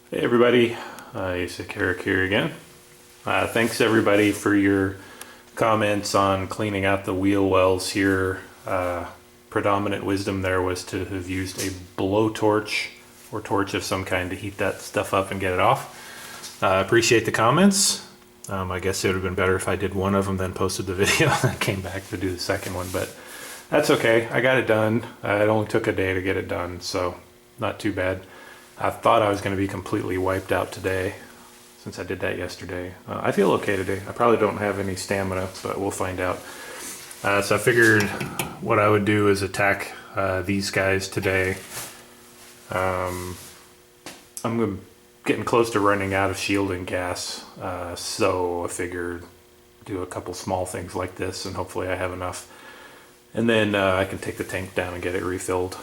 Hey everybody, Isaac Herrick here again. Thanks everybody for your comments on cleaning out the wheel wells here. Predominant wisdom there was to have used a blowtorch or torch of some kind to heat that stuff up and get it off. Appreciate the comments. I guess it would have been better if I did one of them then posted the video and came back to do the second one, but that's okay. I got it done. It only took a day to get it done, so not too bad. I thought I was going to be completely wiped out today since I did that yesterday. I feel okay today. I probably don't have any stamina, but we'll find out. So I figured what I would do is attack these guys today. I'm getting close to running out of shielding gas, so I figured do a couple small things like this and hopefully I have enough. And then I can take the tank down and get it refilled.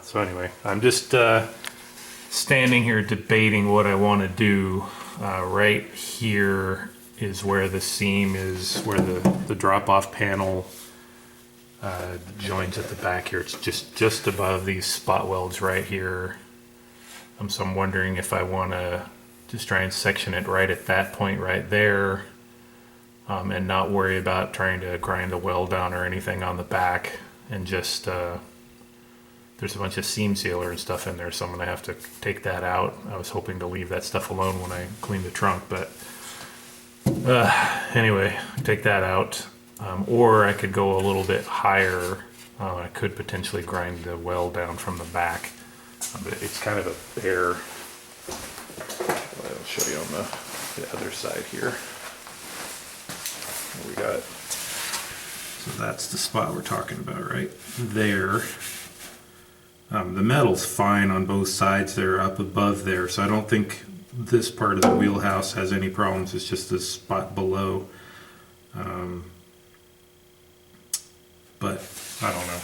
So anyway, I'm just standing here debating what I want to do. Right here is where the seam is, where the drop-off panel joins at the back here. It's just above these spot welds right here. So I'm wondering if I want to just try and section it right at that point right there, and not worry about trying to grind the weld down or anything on the back, and just there's a bunch of seam sealer and stuff in there, so I'm gonna have to take that out. I was hoping to leave that stuff alone when I clean the trunk, but anyway, take that out. Or I could go a little bit higher. I could potentially grind the weld down from the back, but it's kind of a bare. I'll show you on the other side here. We got, so that's the spot we're talking about right there. The metal's fine on both sides. They're up above there, so I don't think this part of the wheelhouse has any problems. It's just this spot below. But I don't know.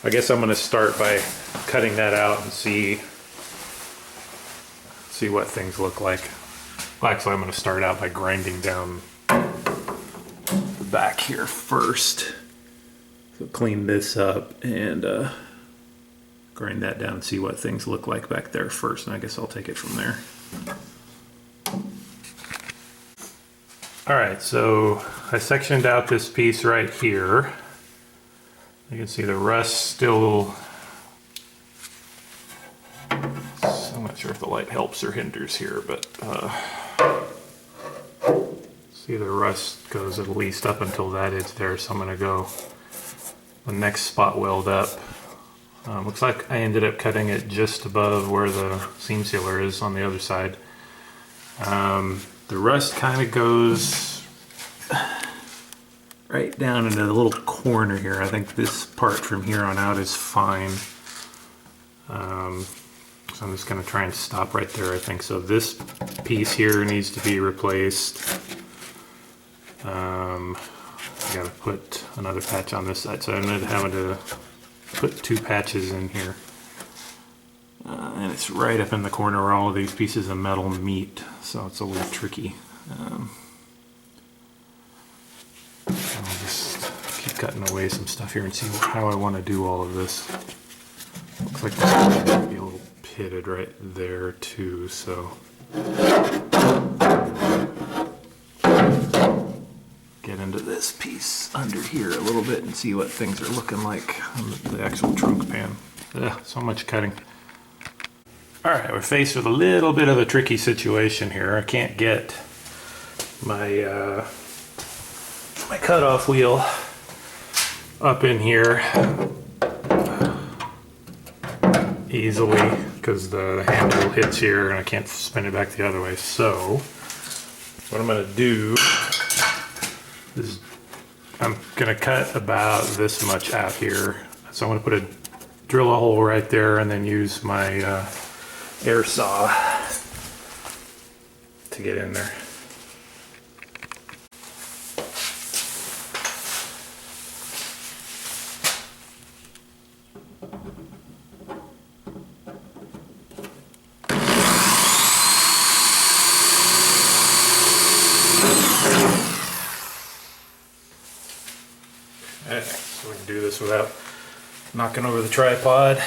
I guess I'm going to start by cutting that out and see what things look like. Well, actually, I'm going to start out by grinding down the back here first. So clean this up and grind that down and see what things look like back there first, and I guess I'll take it from there. Alright, so I sectioned out this piece right here. You can see the rust still, I'm not sure if the light helps or hinders here, but see the rust goes at least up until that edge there, so I'm going to go the next spot weld up. Looks like I ended up cutting it just above where the seam sealer is on the other side. The rust kind of goes right down into the little corner here. I think this part from here on out is fine. So I'm just going to try and stop right there, I think. So this piece here needs to be replaced. I got to put another patch on this side, so I ended up having to put two patches in here. And it's right up in the corner where all of these pieces of metal meet, so it's a little tricky. I'll just keep cutting away some stuff here and see how I want to do all of this. Looks like this might be a little pitted right there too, so get into this piece under here a little bit and see what things are looking like on the actual trunk pan. So much cutting. Alright, we're faced with a little bit of a tricky situation here. I can't get my my cutoff wheel up in here easily because the handle hits here and I can't spin it back the other way. So what I'm going to do is I'm going to cut about this much out here. So I'm going to drill a hole right there and then use my air saw to get in there. Okay, so we can do this without knocking over the tripod.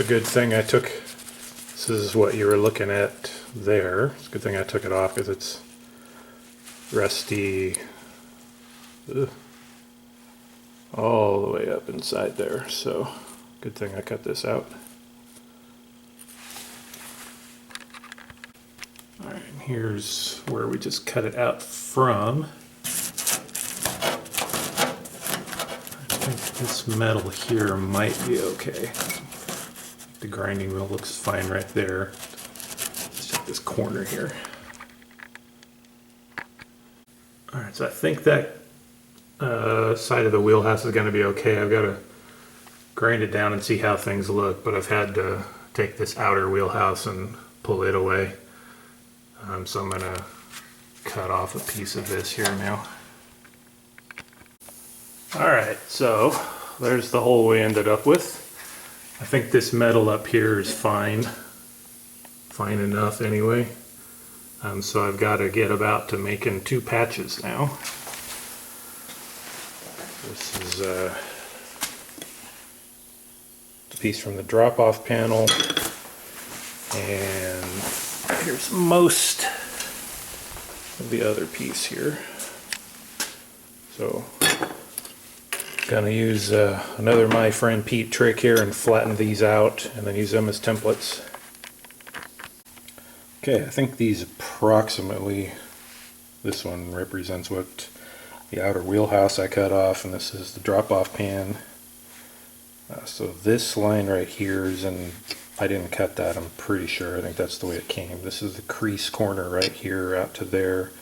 a good thing I took, this is what you were looking at there. It's a good thing I took it off because it's rusty. Ugh, all the way up inside there, so good thing I cut this out. Alright, here's where we just cut it out from. I think this metal here might be okay. The grinding wheel looks fine right there. Let's check this corner here. Alright, so I think that side of the wheelhouse is going to be okay. I've got to grind it down and see how things look, but I've had to take this outer wheelhouse and pull it away. So I'm going to cut off a piece of this here now. Alright, so there's the hole we ended up with. I think this metal up here is fine. Fine enough anyway. So I've got to get about to making 2 patches now. This is the piece from the drop-off panel, and here's most of the other piece here. So gonna use another My Friend Pete trick here and flatten these out and then use them as templates. Okay, I think these approximately, this one represents what the outer wheelhouse I cut off, and this is the drop-off pan. So this line right here is in, I didn't cut that, I'm pretty sure. I think that's the way it came. This is the crease corner right here out to there.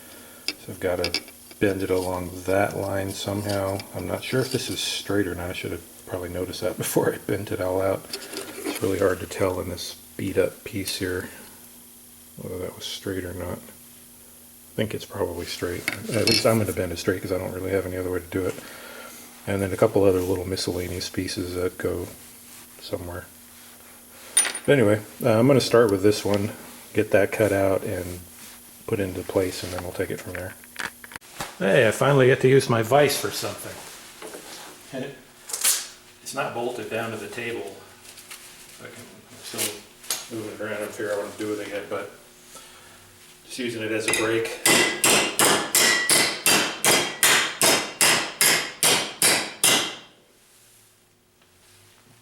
So I've got to bend it along that line somehow. I'm not sure if this is straight or not. I should have probably noticed that before I bent it all out. It's really hard to tell in this beat up piece here whether that was straight or not. I think it's probably straight. At least I'm going to bend it straight because I don't really have any other way to do it. And then a couple other little miscellaneous pieces that go somewhere. But anyway, I'm going to start with this one, get that cut out and put into place, and then we'll take it from there. Hey, I finally get to use my vise for something. And it's not bolted down to the table. I'm still moving it around and figure out what to do with it yet, but just using it as a brake.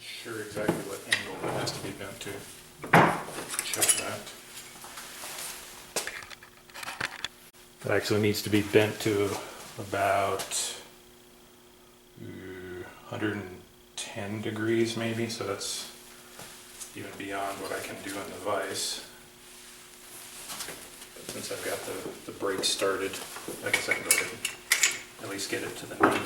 Sure exactly what angle it has to be bent to. Check that. It actually needs to be bent to about 110 degrees maybe, so that's even beyond what I can do on the vise. But since I've got the brake started, I guess I can go ahead and at least get it to the 90.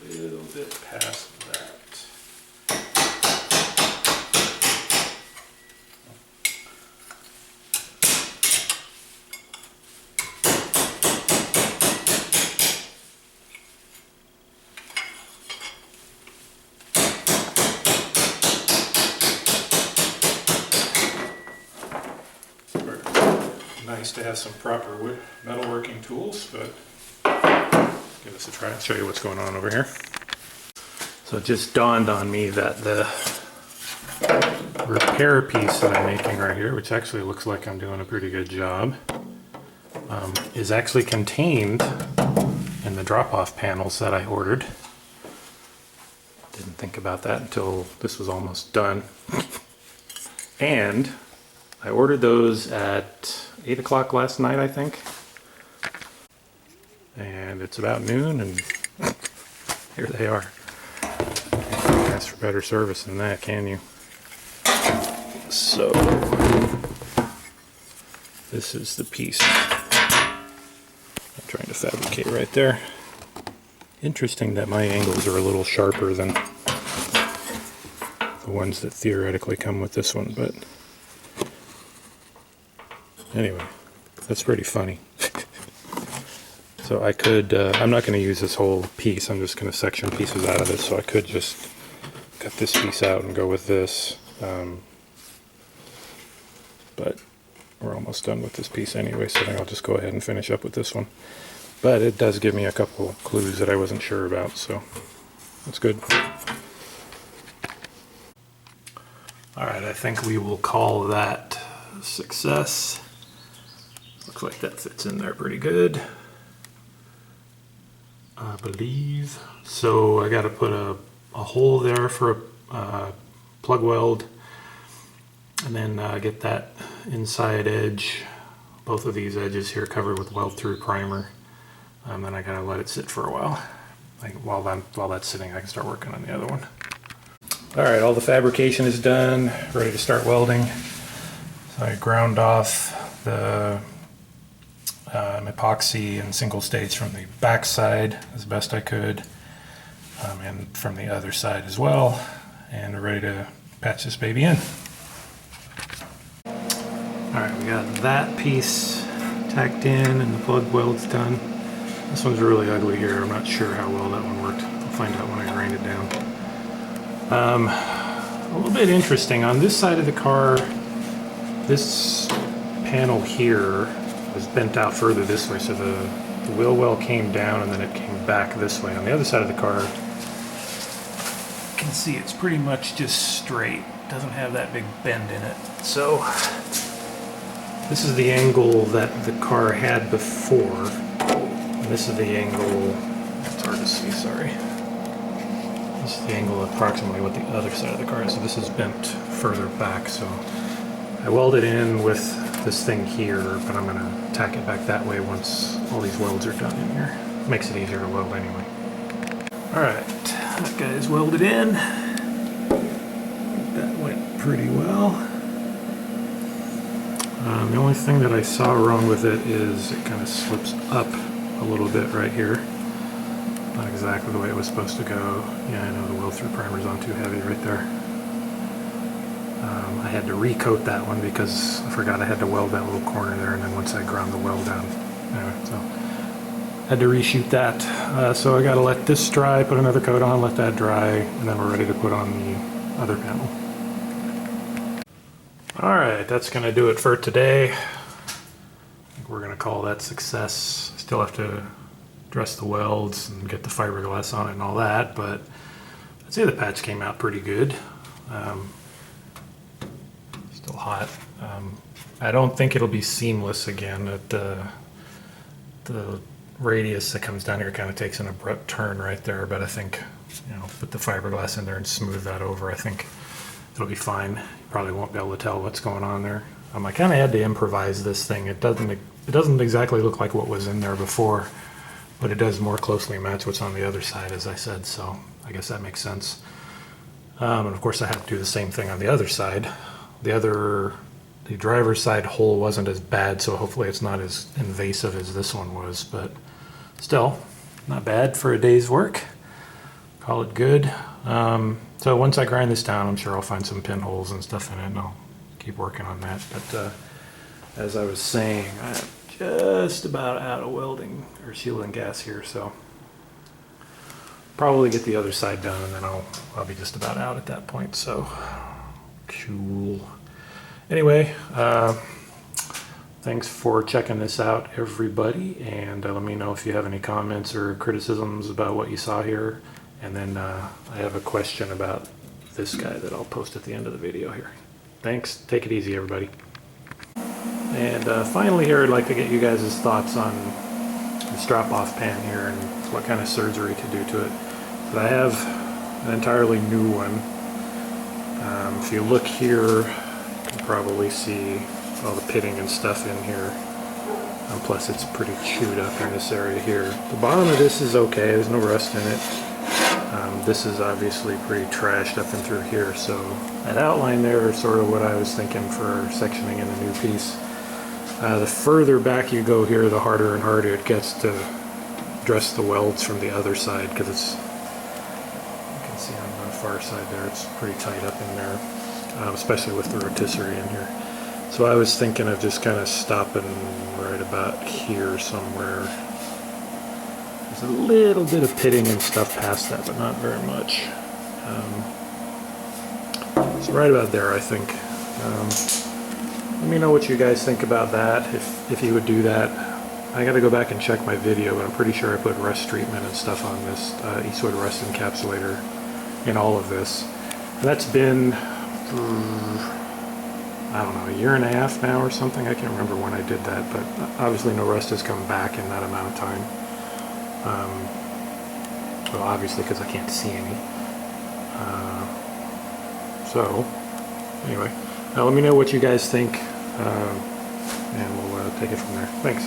A little bit past that. Nice to have some proper metalworking tools, but give this a try and show you what's going on over here. So it just dawned on me that the repair piece that I'm making right here, which actually looks like I'm doing a pretty good job, is actually contained in the drop-off panels that I ordered. Didn't think about that until this was almost done. And I ordered those at 8 o'clock last night, I think. And it's about noon, and here they are. Can't ask for better service than that, can you? So, this is the piece I'm trying to fabricate right there. Interesting that my angles are a little sharper than the ones that theoretically come with this one, but anyway, that's pretty funny. So I could, I'm not going to use this whole piece, I'm just going to section pieces out of it, so I could just cut this piece out and go with this. But we're almost done with this piece anyway, so I think I'll just go ahead and finish up with this one. but it does give me a couple clues that I wasn't sure about, so that's good. Alright, I think we will call that a success. Looks like that fits in there pretty good, I believe. So I got to put a hole there for a plug weld, and then get that inside edge, both of these edges here, covered with weld through primer. Then I gotta let it sit for a while. While that's sitting, I can start working on the other one. All right, all the fabrication is done, ready to start welding. So I ground off the epoxy and single stage from the back side as best I could, and from the other side as well, and we're ready to patch this baby in. All right, we got that piece tacked in and the plug weld's done. This one's really ugly here. I'm not sure how well that one worked. I'll find out when I grind it down. A little bit interesting, on this side of the car, this panel here was bent out further this way, so the wheel well came down and then it came back this way. On the other side of the car, you can see it's pretty much just straight. It doesn't have that big bend in it. So this is the angle that the car had before, and this is the angle, it's hard to see, sorry. This is the angle approximately what the other side of the car is, so this is bent further back. So I welded in with this thing here, but I'm going to tack it back that way once all these welds are done in here. Makes it easier to weld anyway. Alright, that guy's welded in. That went pretty well. The only thing that I saw wrong with it is it kind of slips up a little bit right here. Not exactly the way it was supposed to go. Yeah, I know the weld through primer's on too heavy right there. I had to recoat that one because I forgot I had to weld that little corner there, and then once I ground the weld down, anyway, so had to reshoot that. So I got to let this dry, put another coat on, let that dry, and then we're ready to put on the other panel. Alright, that's going to do it for today. I think we're going to call that success. Still have to dress the welds and get the fiberglass on it and all that, but I'd say the patch came out pretty good. Still hot. I don't think it'll be seamless again. The radius that comes down here kind of takes an abrupt turn right there, but I think, you know, put the fiberglass in there and smooth that over. I think it'll be fine. You probably won't be able to tell what's going on there. I kind of had to improvise this thing. It doesn't exactly look like what was in there before, but it does more closely match what's on the other side, as I said, so I guess that makes sense. And of course I have to do the same thing on the other side. The driver's side hole wasn't as bad, so hopefully it's not as invasive as this one was, but still, not bad for a day's work. Call it good. So once I grind this down, I'm sure I'll find some pinholes and stuff in it, and I'll keep working on that. But as I was saying, I'm just about out of welding or sealing gas here, so probably get the other side done, and then I'll be just about out at that point. So cool. Anyway, thanks for checking this out, everybody, and let me know if you have any comments or criticisms about what you saw here. And then I have a question about this guy that I'll post at the end of the video here. Thanks. Take it easy, everybody. And finally here, I'd like to get you guys' thoughts on the strap-off pan here and what kind of surgery to do to it. But I have an entirely new one. If you look here, you can probably see all the pitting and stuff in here. Plus it's pretty chewed up in this area here. The bottom of this is okay, there's no rust in it. This is obviously pretty trashed up and through here, so that outline there is sort of what I was thinking for sectioning in a new piece. The further back you go here, the harder and harder it gets to dress the welds from the other side, because it's, you can see on the far side there, it's pretty tight up in there, especially with the rotisserie in here. So I was thinking of just kind of stopping right about here somewhere. There's a little bit of pitting and stuff past that, but not very much. So right about there, I think. Let me know what you guys think about that, if you would do that. I got to go back and check my video, but I'm pretty sure I put rust treatment and stuff on this Eastwood rust encapsulator in all of this. And that's been, I don't know, a year and a half now or something. I can't remember when I did that, but obviously no rust has come back in that amount of time. Well, obviously because I can't see any. So, anyway, now let me know what you guys think, and we'll take it from there. Thanks.